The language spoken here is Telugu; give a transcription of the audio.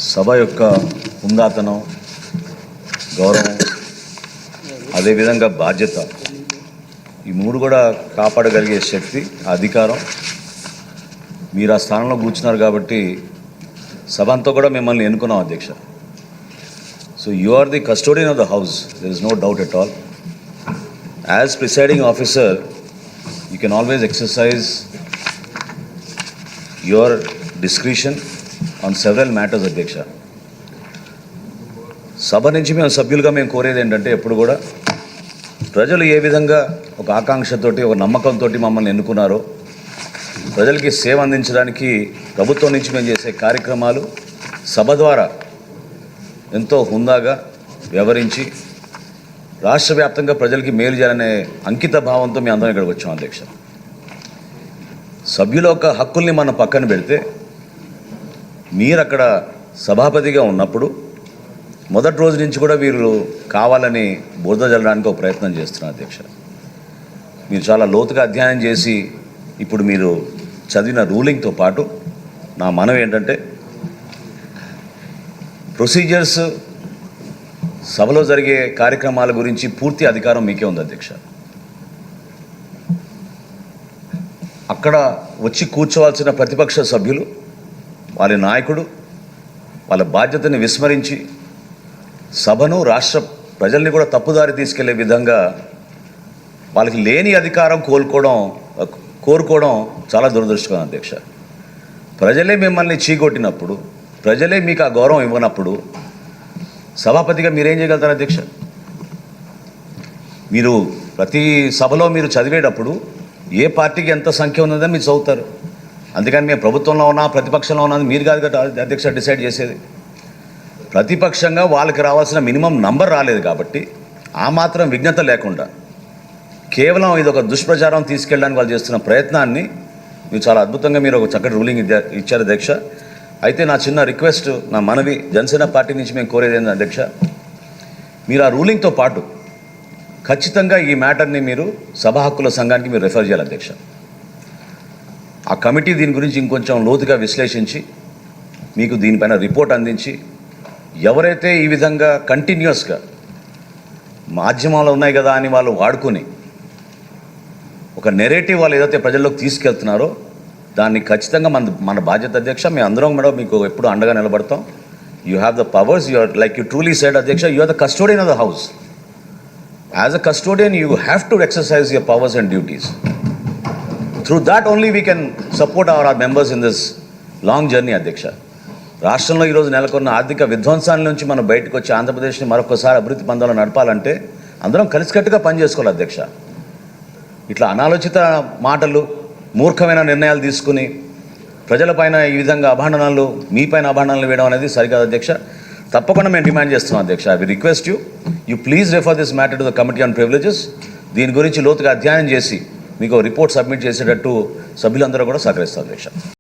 సభ యొక్క హుందాతనం, గౌరవం, అదేవిధంగా బాధ్యత, ఈ మూడు కూడా కాపాడగలిగే శక్తి, అధికారం మీరు ఆ స్థానంలో కూర్చున్నారు కాబట్టి సభ అంతా కూడా మిమ్మల్ని ఎన్నుకున్నాం అధ్యక్ష. So you are the custodian of the house, there is no doubt at all. As presiding officer you can always exercise your discretion on several matters అధ్యక్ష. సభ నుంచి సభ్యులుగా మేము కోరేది ఏంటంటే, ఎప్పుడు కూడా ప్రజలు ఏ విధంగా ఒక ఆకాంక్షతోటి, ఒక నమ్మకంతో మమ్మల్ని ఎన్నుకున్నారో, ప్రజలకి సేవ అందించడానికి ప్రభుత్వం నుంచి మేము చేసే కార్యక్రమాలు సభ ద్వారా ఎంతో హుందాగా వ్యవహరించి రాష్ట్ర వ్యాప్తంగా ప్రజలకి మేలు చేయాలనే అంకిత భావంతో మేము అందరం ఇక్కడికి వచ్చాం అధ్యక్ష. సభ్యుల యొక్క హక్కుల్ని మనం పక్కన పెడితే, మీరు అక్కడ సభాపతిగా ఉన్నప్పుడు మొదటి రోజు నుంచి కూడా వీరు కావాలని బురద జల్లడానికి ఒక ప్రయత్నం చేస్తున్నారు అధ్యక్ష. మీరు చాలా లోతుగా అధ్యయనం చేసి ఇప్పుడు మీరు చదివిన రూలింగ్తో పాటు నా మనవి ఏంటంటే, ప్రొసీజర్స్, సభలో జరిగే కార్యక్రమాల గురించి పూర్తి అధికారం మీకే ఉంది అధ్యక్ష. అక్కడ వచ్చి కూర్చోవాల్సిన ప్రతిపక్ష సభ్యులు, వాళ్ళ నాయకుడు వాళ్ళ బాధ్యతని విస్మరించి సభను, రాష్ట్ర ప్రజల్ని కూడా తప్పుదారి తీసుకెళ్లే విధంగా వాళ్ళకి లేని అధికారం కోరుకోవడం చాలా దురదృష్టకరం అధ్యక్ష. ప్రజలే మిమ్మల్ని చీకొట్టినప్పుడు, ప్రజలే మీకు ఆ గౌరవం ఇవ్వనప్పుడు సభాపతిగా మీరేం చేయగలుగుతారు అధ్యక్ష? మీరు ప్రతి సభలో మీరు చదివేటప్పుడు ఏ పార్టీకి ఎంత సంఖ్య ఉన్నదని మీరు చదువుతారు. అందుకని మేము ప్రభుత్వంలో ఉన్నా ప్రతిపక్షంలో ఉన్నది మీరు కాదు కదా అధ్యక్ష డిసైడ్ చేసేది. ప్రతిపక్షంగా వాళ్ళకి రావాల్సిన మినిమం నంబర్ రాలేదు కాబట్టి ఆ మాత్రం విజ్ఞత లేకుండా కేవలం ఇది ఒక దుష్ప్రచారం తీసుకెళ్ళడానికి వాళ్ళు చేస్తున్న ప్రయత్నాన్ని మీరు చాలా అద్భుతంగా మీరు ఒక చక్కటి రూలింగ్ ఇచ్చారు అధ్యక్ష. అయితే నా చిన్న రిక్వెస్ట్, నా మనవి జనసేన పార్టీ నుంచి మేము కోరేది ఏంటంటే అధ్యక్ష, మీరు ఆ రూలింగ్తో పాటు ఖచ్చితంగా ఈ మ్యాటర్ని మీరు సభా హక్కుల సంఘానికి మీరు రెఫర్ చేయాలి అధ్యక్ష. ఆ కమిటీ దీని గురించి ఇంకొంచెం లోతుగా విశ్లేషించి మీకు దీనిపైన రిపోర్ట్ అందించి, ఎవరైతే ఈ విధంగా కంటిన్యూస్గా మాధ్యమాలు ఉన్నాయి కదా అని వాళ్ళు వాడుకొని ఒక నెరేటివ్ వాళ్ళు ఏదైతే ప్రజల్లోకి తీసుకెళ్తున్నారో దాన్ని ఖచ్చితంగా మన బాధ్యత అధ్యక్ష. మేము అందరం కూడా మీకు ఎప్పుడు అండగా నిలబడతాం. You have the powers, you are like you truly said అధ్యక్ష, you are the custodian of the house. As a custodian you have to exercise your powers and duties. Through that only we can support our members in this long journey అధ్యక్ష. రాష్ట్రంలో ఈరోజు నెలకొన్న ఆర్థిక విధ్వంసాల నుంచి మనం బయటకు వచ్చి ఆంధ్రప్రదేశ్ని మరొకసారి అభివృద్ధి పందాలను నడపాలంటే అందరం కలిసికట్టుగా పనిచేసుకోవాలి అధ్యక్ష. ఇట్లా అనాలోచిత మాటలు, మూర్ఖమైన నిర్ణయాలు తీసుకుని ప్రజలపైన ఈ విధంగా అభాండనాలు, మీపైన అభాండనాలు వేయడం అనేది సరికాదు అధ్యక్ష. తప్పకుండా మేము డిమాండ్ చేస్తున్నాం అధ్యక్ష. I will request you please refer this matter to the committee on privileges. దీని గురించి లోతుగా అధ్యయనం చేసి మీకు రిపోర్ట్ సబ్మిట్ చేసేటట్టు సభ్యులందరూ కూడా సహకరిస్తారు అధ్యక్ష.